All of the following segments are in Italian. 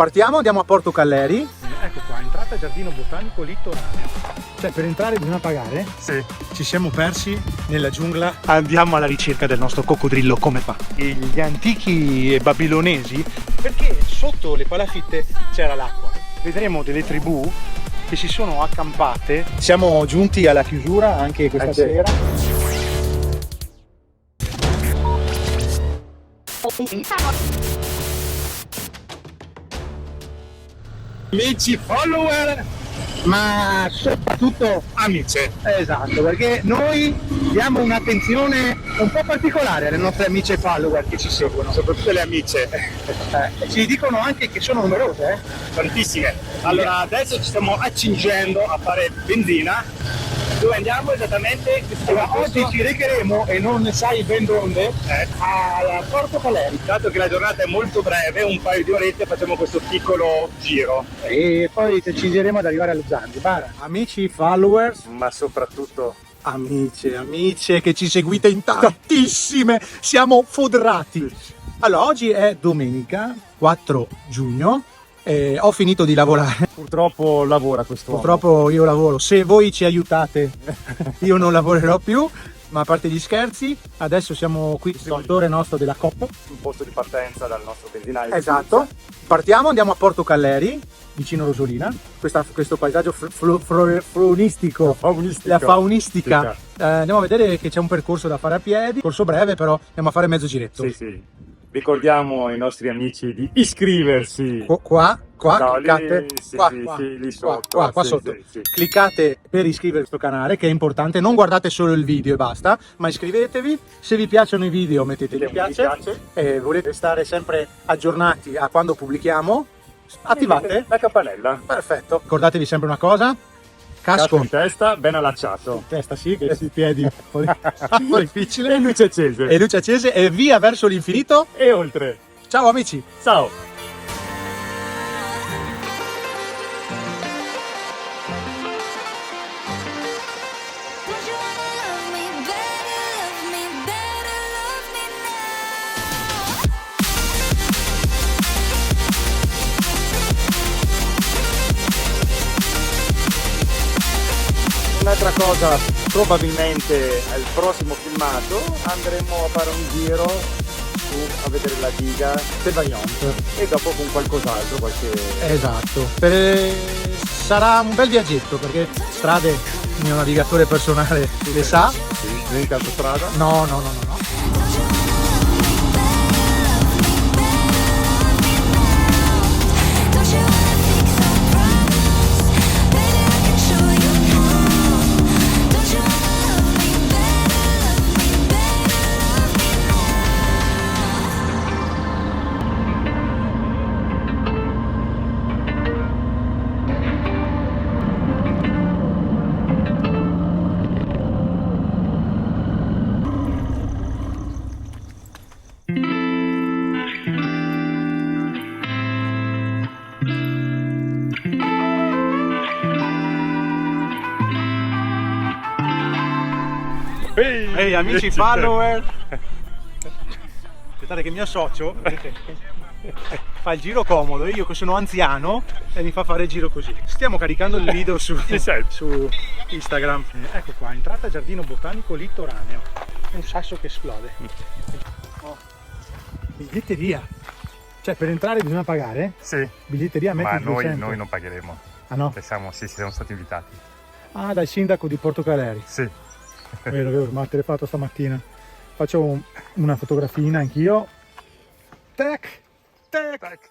Partiamo, andiamo a Porto Calleri. Ecco qua, entrata Giardino Botanico Littoraneo. Cioè, per entrare bisogna pagare? Sì. Ci siamo persi nella giungla. Andiamo alla ricerca del nostro coccodrillo, come fa? Gli antichi babilonesi, perché sotto le palafitte c'era l'acqua. Vedremo delle tribù che si sono accampate. Siamo giunti alla chiusura anche questa sera. Amici, follower, Ma soprattutto amici. esatto, perché noi diamo un'attenzione un po' particolare alle nostre amiche e follower che ci seguono. Soprattutto le amiche. Ci dicono anche che sono numerose, Tantissime. Allora adesso ci stiamo accingendo a fare benzina. Dove andiamo esattamente? Oggi ci recheremo, e non ne sai ben dove, a Porto Calleri. Dato che la giornata è molto breve, un paio di orette facciamo questo piccolo giro. E poi ci decideremo ad arrivare allo Zanzibar. Amici, followers, Ma soprattutto amiche che ci seguite in tantissime, siamo foderati. Allora, oggi è domenica 4 giugno. Ho finito di lavorare. purtroppo lavora questo Purtroppo io lavoro, se voi ci aiutate io non lavorerò più, ma a parte gli scherzi, adesso siamo qui, distributore nostro della Coop. un posto di partenza dal nostro benzinaio. Esatto, partiamo, andiamo a Porto Calleri, vicino Rosolina, questo paesaggio faunistico, la faunistica. Andiamo a vedere che c'è un percorso da fare a piedi, corso breve, però andiamo a fare mezzo giretto. Sì, sì. Ricordiamo ai nostri amici di iscriversi. Qua, No, cliccate, lì, sì, qua, sì, qua, sì, lì sotto, qua sì, sotto. sì. Cliccate per iscrivervi a questo canale, che è importante. Non guardate solo il video e basta, ma iscrivetevi. Se vi piacciono i video mettete mi piace. E volete stare sempre aggiornati a quando pubblichiamo, attivate la campanella. Perfetto. Ricordatevi sempre una cosa: Casco casco in testa, ben allacciato. testa, sì, che i piedi un po' difficile. E luce accese. E luce accese e via verso l'infinito. E oltre. Ciao amici. Ciao. Don't you wanna love me better, love me better, love me Un'altra cosa, probabilmente al prossimo filmato andremo a fare un giro a vedere la diga del Vaillant. e dopo con qualcos'altro, qualche... Esatto, sarà un bel viaggetto, perché strade il mio navigatore personale le sa. Sì, in autostrada. No. Don't you wanna fix our problems? Baby, I can show you how. Don't you wanna love me better, love me better, love me Ehi amici follower, aspettate che il mio socio fa il giro comodo, io che sono anziano e mi fa fare il giro così. Stiamo caricando il video su Instagram. Ecco qua, entrata Giardino Botanico Littoraneo, un sasso che esplode. Biglietteria, cioè per entrare bisogna pagare? Sì, Biglietteria ma metti noi 200. non pagheremo. Ah no? Siamo stati invitati. Ah, dal sindaco di Porto Calleri. Sì. Vero, ma te l'ho fatto stamattina. Faccio una fotografina anch'io. Tac, tac.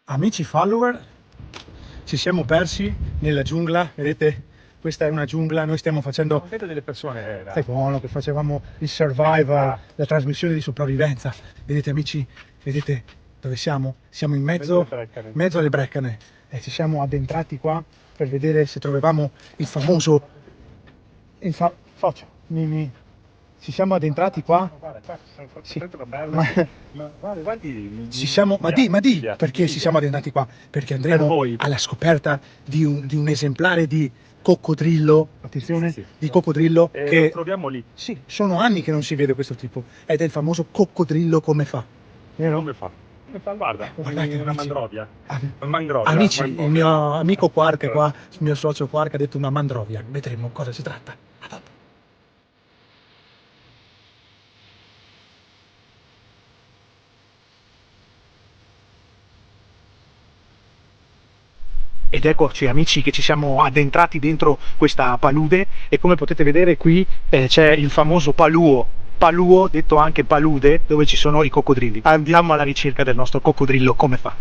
Amici follower, ci siamo persi nella giungla, vedete? Questa è una giungla, noi stiamo facendo, Vedo delle persone... stai buono, che facevamo il survival, la trasmissione di sopravvivenza. Vedete amici, vedete dove siamo? Siamo in mezzo alle Breccane e ci siamo addentrati qua per vedere se trovavamo il famoso, faccia, Mimi, ci siamo addentrati qua. Sì. Ci siamo, ma di, perché ci siamo addentrati qua? Perché andremo alla scoperta di un esemplare di coccodrillo, attenzione, di coccodrillo che lo troviamo lì. sì, sono anni che non si vede questo tipo, ed è il famoso coccodrillo come fa. Come fa? Guarda, Guardate, una amici. mandrovia. Ah, Una mandrovia. Amici, il mio amico Quark qua, il mio socio Quark ha detto una mandrovia, vedremo cosa si tratta. A dopo. Ed eccoci amici che ci siamo addentrati dentro questa palude e come potete vedere qui c'è il famoso paluo, detto anche palude, dove ci sono i coccodrilli. Andiamo alla ricerca del nostro coccodrillo come fa.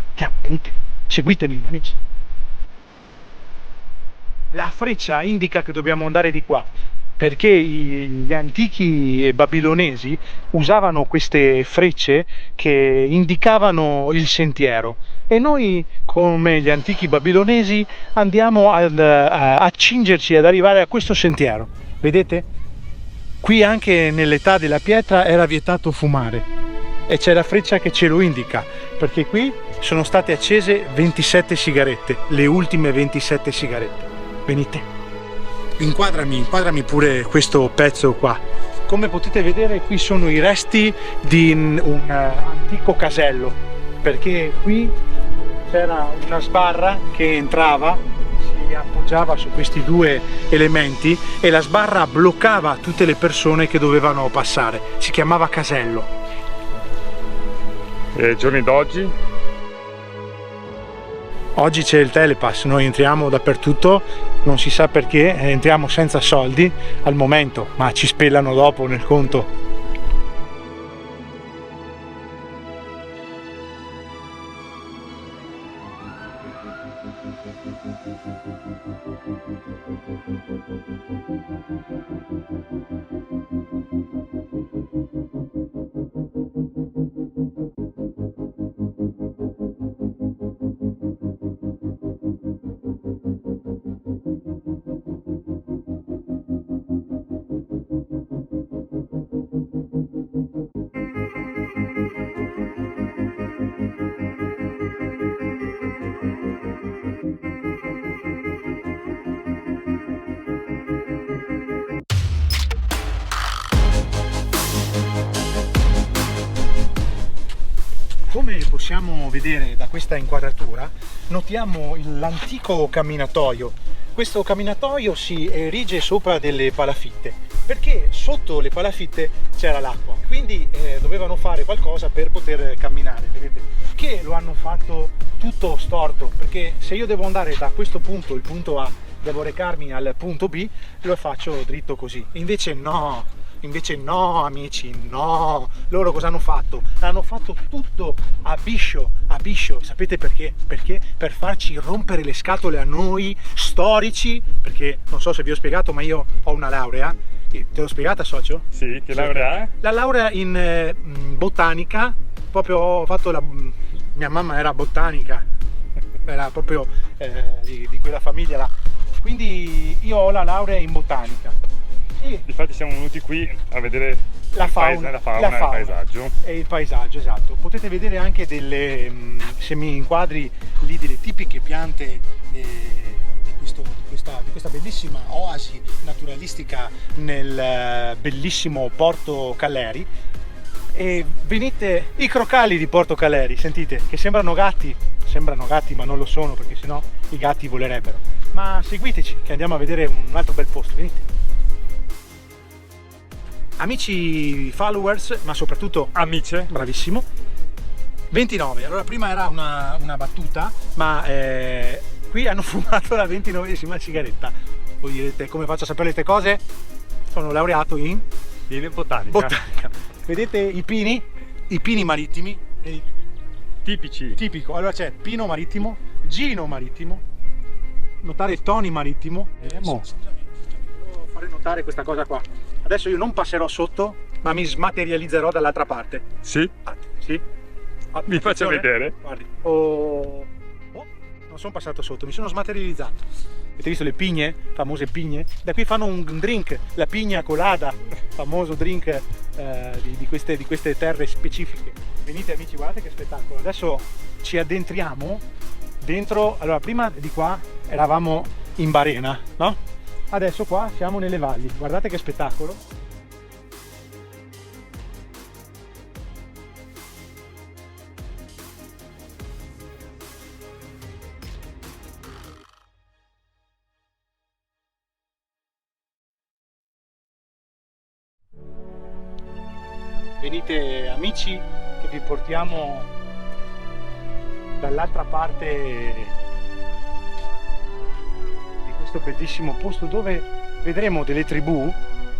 Seguitemi amici. La freccia indica che dobbiamo andare di qua, perché gli antichi babilonesi usavano queste frecce che indicavano il sentiero e noi, come gli antichi babilonesi, andiamo ad accingerci ad arrivare a questo sentiero. Vedete? Qui anche nell'età della pietra era vietato fumare e c'è la freccia che ce lo indica, perché qui sono state accese 27 sigarette, le ultime 27 sigarette. Venite, inquadrami pure questo pezzo qua. Come potete vedere qui sono i resti di un antico casello, perché qui c'era una sbarra che entrava, si appoggiava su questi due elementi e la sbarra bloccava tutte le persone che dovevano passare, si chiamava casello. E giorni d'oggi? Oggi c'è il telepass, noi entriamo dappertutto, non si sa perché, entriamo senza soldi al momento, ma ci spellano dopo nel conto. Come possiamo vedere da questa inquadratura, notiamo l'antico camminatoio. Questo camminatoio si erige sopra delle palafitte, perché sotto le palafitte c'era l'acqua, quindi dovevano fare qualcosa per poter camminare, vedete? Che lo hanno fatto tutto storto, perché se io devo andare da questo punto, il punto A, devo recarmi al punto B, lo faccio dritto così. Invece no amici, no! Loro cosa hanno fatto? Hanno fatto tutto a biscio, sapete perché? Perché per farci rompere le scatole a noi storici, perché non so se vi ho spiegato ma io ho una laurea, te l'ho spiegata socio? Sì, che laurea è? La laurea in botanica, proprio ho fatto mia mamma era botanica, era proprio di quella famiglia là, quindi io ho la laurea in botanica. Infatti siamo venuti qui a vedere la fauna, e il paesaggio. E il paesaggio, esatto. Potete vedere anche delle, se mi inquadri lì, delle tipiche piante di questa bellissima oasi naturalistica nel bellissimo Porto Caleri. E venite, i crocalli di Porto Caleri, sentite, che sembrano gatti ma non lo sono, perché sennò i gatti volerebbero. Ma seguiteci che andiamo a vedere un altro bel posto, venite. Amici followers, ma soprattutto amiche, bravissimo. 29, allora prima era una battuta, ma qui hanno fumato la 29esima sigaretta. Voi direte, come faccio a sapere queste cose? Sono laureato in botanica. Vedete i pini marittimi? Tipici. Tipico, allora c'è pino marittimo, gino marittimo, notare il toni marittimo. Devo fare notare questa cosa qua. Adesso io non passerò sotto, ma mi smaterializzerò dall'altra parte. Sì? Sì. Mi faccia vedere. Guardi. Non sono passato sotto, mi sono smaterializzato. Avete visto le pigne? Famose pigne? Da qui fanno un drink, la pigna colada, famoso drink di queste terre specifiche. Venite amici, guardate che spettacolo. Adesso ci addentriamo dentro. Allora, prima di qua eravamo in barena, no? Adesso qua siamo nelle valli. Guardate che spettacolo. Venite amici che vi portiamo dall'altra parte di questo bellissimo posto dove vedremo delle tribù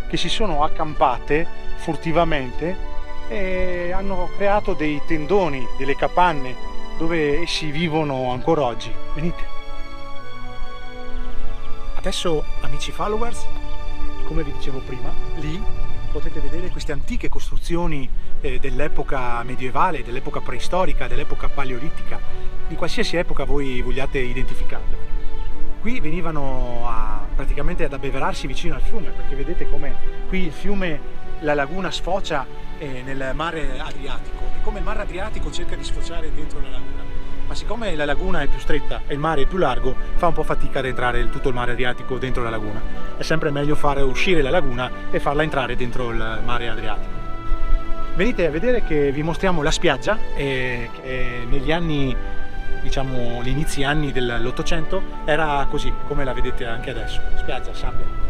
che si sono accampate furtivamente e hanno creato dei tendoni, delle capanne dove essi vivono ancora oggi. Venite. Adesso amici followers, come vi dicevo prima, lì potete vedere queste antiche costruzioni dell'epoca medievale, dell'epoca preistorica, dell'epoca paleolitica, di qualsiasi epoca voi vogliate identificarle. Qui venivano praticamente ad abbeverarsi vicino al fiume, perché vedete come qui il fiume, la laguna sfocia nel mare Adriatico, e come il mare Adriatico cerca di sfociare dentro la laguna. Ma siccome la laguna è più stretta e il mare è più largo, fa un po' fatica ad entrare tutto il mare Adriatico dentro la laguna. È sempre meglio fare uscire la laguna e farla entrare dentro il mare Adriatico. Venite a vedere che vi mostriamo la spiaggia che negli anni, diciamo, gli inizi anni dell'Ottocento era così, come la vedete anche adesso, spiaggia, sabbia.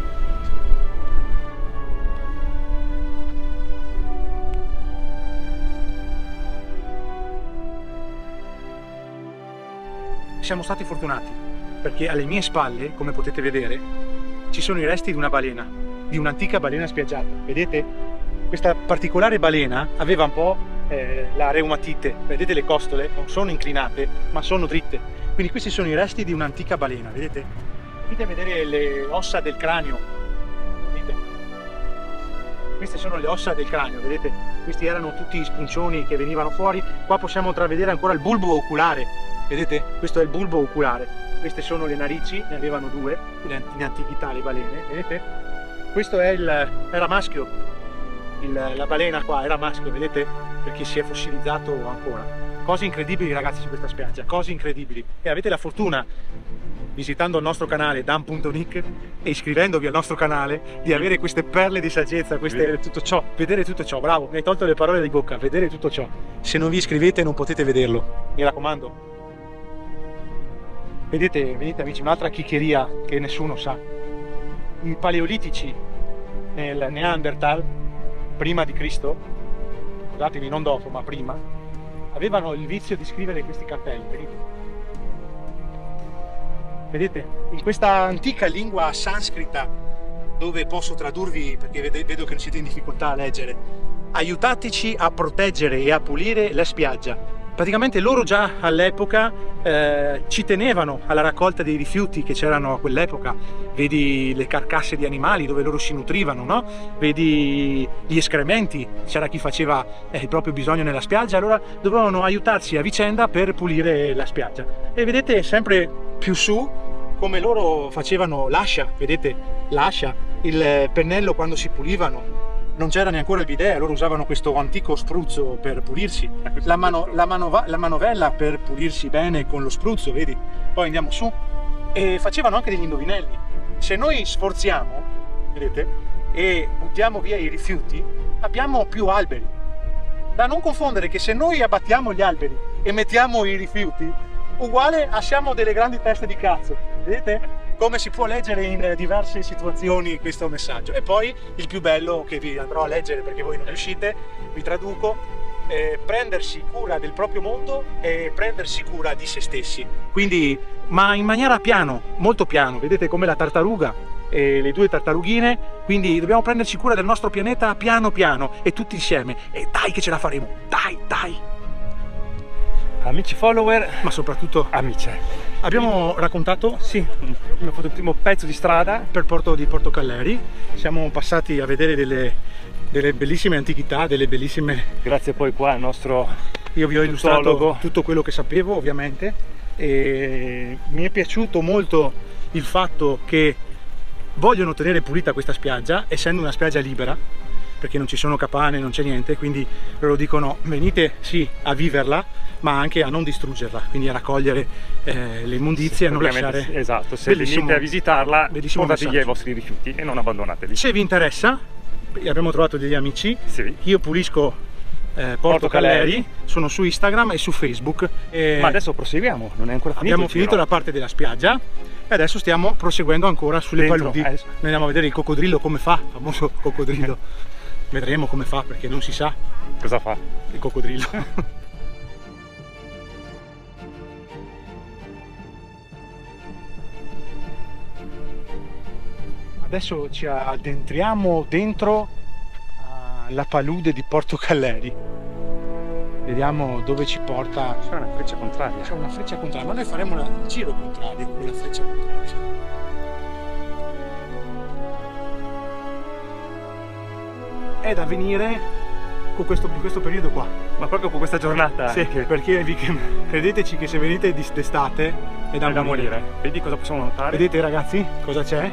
Siamo stati fortunati perché alle mie spalle, come potete vedere, ci sono i resti di una balena, di un'antica balena spiaggiata. Vedete? Questa particolare balena aveva un po' la reumatite. Vedete le costole? Non sono inclinate, ma sono dritte. Quindi questi sono i resti di un'antica balena, vedete? Venite a vedere le ossa del cranio. Vedete? Queste sono le ossa del cranio, vedete? Questi erano tutti spuncioni che venivano fuori. Qua possiamo intravedere ancora il bulbo oculare. Vedete? Questo è il bulbo oculare. Queste sono le narici, ne avevano due in antichità le balene, vedete? Questo è era maschio, la balena qua era maschio, vedete? Perché si è fossilizzato ancora. Cose incredibili ragazzi su questa spiaggia, cose incredibili. E avete la fortuna, visitando il nostro canale dan.nick e iscrivendovi al nostro canale, di avere queste perle di saggezza, vedere tutto ciò, bravo, mi hai tolto le parole di bocca, vedere tutto ciò. Se non vi iscrivete non potete vederlo, mi raccomando. Vedete, venite amici, un'altra chiccheria che nessuno sa. I paleolitici nel Neanderthal, prima di Cristo, scusatemi, non dopo, ma prima, avevano il vizio di scrivere questi cartelli, vedete? Vedete? In questa antica lingua sanscrita, dove posso tradurvi, perché vedo che non siete in difficoltà a leggere, aiutateci a proteggere e a pulire la spiaggia. Praticamente loro già all'epoca ci tenevano alla raccolta dei rifiuti che c'erano a quell'epoca. Vedi le carcasse di animali dove loro si nutrivano, no? Vedi gli escrementi, c'era chi faceva il proprio bisogno nella spiaggia, allora dovevano aiutarsi a vicenda per pulire la spiaggia. E vedete sempre più su come loro facevano l'ascia, vedete l'ascia, il pennello quando si pulivano. Non c'era neanche ancora il bidet, loro usavano questo antico spruzzo per pulirsi, la manovella per pulirsi bene con lo spruzzo, vedi? Poi andiamo su e facevano anche degli indovinelli. Se noi sforziamo, vedete, e buttiamo via i rifiuti, abbiamo più alberi. Da non confondere che se noi abbattiamo gli alberi e mettiamo i rifiuti, uguale a siamo delle grandi teste di cazzo, vedete? Come si può leggere in diverse situazioni questo messaggio. E poi il più bello che vi andrò a leggere perché voi non riuscite, vi traduco: prendersi cura del proprio mondo e prendersi cura di se stessi. Quindi, ma in maniera piano, molto piano, vedete come la tartaruga e le due tartarughine, quindi dobbiamo prenderci cura del nostro pianeta piano piano e tutti insieme. E dai che ce la faremo, dai, dai! Amici follower, Ma soprattutto amici. abbiamo raccontato, Sì, abbiamo fatto il primo pezzo di strada. per Porto di Porto Calleri, siamo passati a vedere delle bellissime antichità, delle bellissime... Grazie poi qua al nostro Io vi ho illustrato tutologo. tutto quello che sapevo ovviamente e mi è piaciuto molto il fatto che vogliono tenere pulita questa spiaggia, essendo una spiaggia libera, perché non ci sono capanne, non c'è niente, quindi loro dicono venite sì a viverla, ma anche a non distruggerla, quindi a raccogliere le immondizie, a non lasciare... Sì, esatto, se venite a visitarla, bellissimo portate via i messaggio. vostri rifiuti e non abbandonateli. Se vi interessa, abbiamo trovato degli amici, Sì. io pulisco Porto Caleri, sono su Instagram e su Facebook. Ma adesso proseguiamo, non è ancora finito. Abbiamo il finito giro. la parte della spiaggia e adesso stiamo proseguendo ancora sulle Dentro, paludi. adesso. Noi andiamo a vedere il coccodrillo come fa, il famoso coccodrillo. Vedremo come fa perché non si sa Cosa fa? il coccodrillo. Adesso ci addentriamo dentro alla palude di Porto Caleri. Vediamo dove ci porta. C'è una freccia contraria. C'è una freccia contraria, ma noi faremo il giro contrario con la freccia contraria. È da venire con in questo periodo qua. Ma proprio con questa giornata? Sì, anche. perché credeteci che se venite d'estate è da È da morire. Vedi cosa possiamo notare? Vedete ragazzi cosa c'è?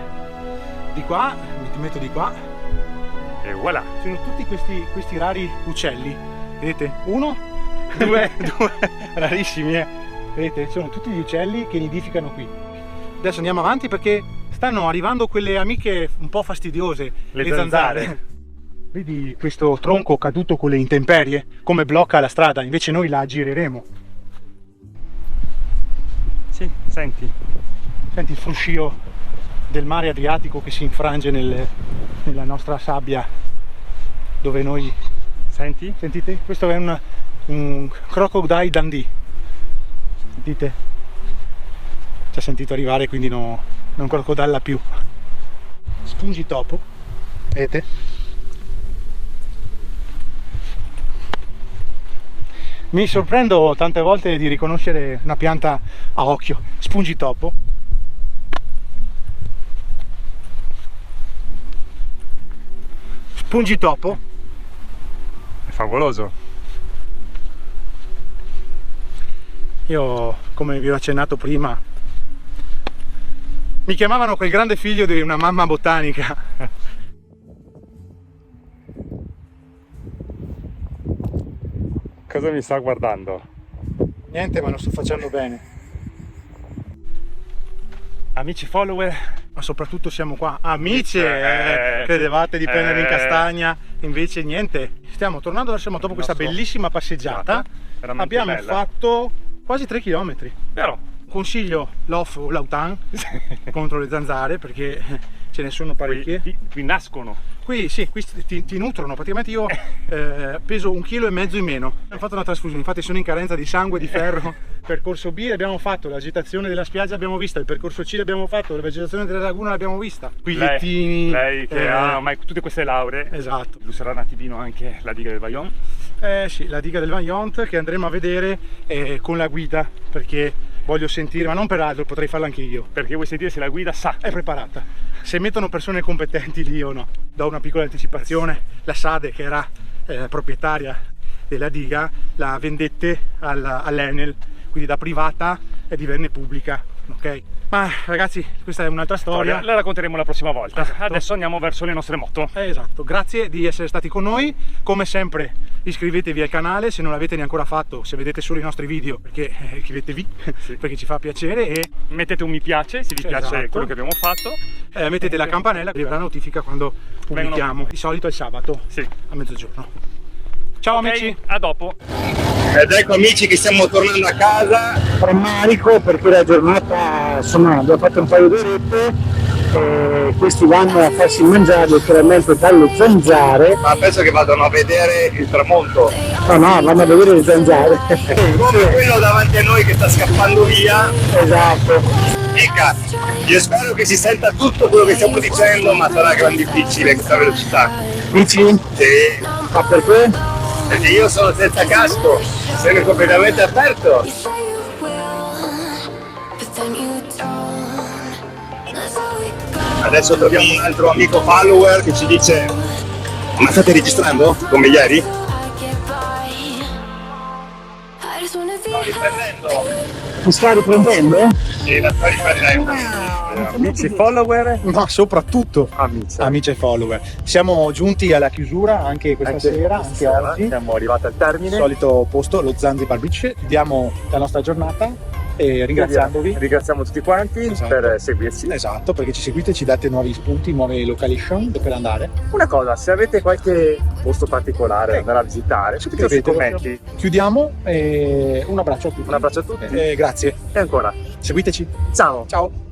Di qua, mi metto di qua, E voilà. sono tutti questi rari uccelli. Vedete? Uno, due, rarissimi, vedete? Sono tutti gli uccelli che nidificano qui. Adesso andiamo avanti perché stanno arrivando quelle amiche un po' fastidiose, Le zanzare. Vedi questo tronco caduto con le intemperie, come blocca la strada, invece noi la gireremo. Sì, senti. Senti il fruscio del mare Adriatico che si infrange nella nostra sabbia, dove noi... Senti? Sentite? Questo è un Crocodile Dundee. Sentite? Ci ha sentito arrivare, quindi non crocodilla più. Spungitopo. Vedete? Mi sorprendo tante volte di riconoscere una pianta a occhio. Spungitopo. Spungitopo. È favoloso. Io, come vi ho accennato prima, mi chiamavano quel grande figlio di una mamma botanica. Cosa mi sta guardando? Niente, ma lo sto facendo bene. Amici follower, Ma soprattutto siamo qua. Amici, Sì. credevate di prendere in castagna, invece niente. Stiamo tornando verso dopo questa nostro- bellissima passeggiata. veramente Abbiamo bella. fatto quasi 3 km. Vero? Consiglio l'off o l'autan contro le zanzare perché ce ne sono parecchie. Qui nascono. Qui sì, qui ti nutrono, praticamente io peso 1,5 kg in meno. Abbiamo fatto una trasfusione, infatti sono in carenza di sangue, di ferro. Percorso B abbiamo fatto, l'agitazione della spiaggia abbiamo vista, il percorso C l'abbiamo fatto, la vegetazione della laguna l'abbiamo vista. Pigliettini. Lei che ha ormai tutte queste lauree. Esatto. Illustrerà un attimino anche la diga del Vajont. Sì, la diga del Vajont che andremo a vedere con la guida perché voglio sentire, ma non per altro, potrei farlo anche io. Perché vuoi sentire se la guida sa. È preparata. Se mettono persone competenti lì o no. Do una piccola anticipazione, la Sade che era proprietaria della diga la vendette all'Enel, quindi da privata divenne pubblica, ok? Ma ragazzi, questa è un'altra storia. La racconteremo la prossima volta. Esatto. Adesso andiamo verso le nostre moto. Esatto, grazie di essere stati con noi. Come sempre iscrivetevi al canale se non l'avete neanche ancora fatto, se vedete solo i nostri video, perché iscrivetevi, Sì. perché ci fa piacere e Mettete un mi piace se vi piace Esatto. quello che abbiamo fatto. mettete la campanella, arriverà la notifica quando pubblichiamo. Di solito è il sabato Sì. a mezzogiorno. Ciao Ok, amici! a dopo. Ed ecco amici che stiamo tornando a casa. Rammarico perché la giornata, insomma, abbiamo fatto un paio di orette e questi vanno a farsi mangiare letteralmente dalle zanzare. Ma penso che vadano a vedere il tramonto. No, vanno a vedere le zanzare. Come quello davanti a noi che sta scappando via. Esatto. Mica, io spero che si senta tutto quello che stiamo dicendo, ma sarà gran difficile questa velocità. Dici? Sì. Ma perché? Perché io sono senza casco, sono completamente aperto. You say you will, but then you don't. That's how it goes. Adesso troviamo un altro amico follower che ci dice: ma state registrando? Come ieri? I get by. I just wanna be Riprendendo. Si sta riprendendo? Sì, la sto riprendendo. Amici follower, Ma soprattutto amici. amici e follower. Siamo giunti alla chiusura anche questa sera, anche oggi. Siamo arrivati al termine. Solito posto, lo Zanzibar Beach. Diamo la nostra giornata e ringraziandovi. Ringraziamo tutti quanti Esatto. per seguirci. Esatto, perché ci seguite, ci date nuovi spunti, nuove location per andare. Una cosa, se avete qualche posto particolare da andare a visitare, scrivete nei Scrivete. commenti. Chiudiamo e un abbraccio a tutti. Un abbraccio a tutti Grazie. e ancora, Seguiteci. ciao! Ciao.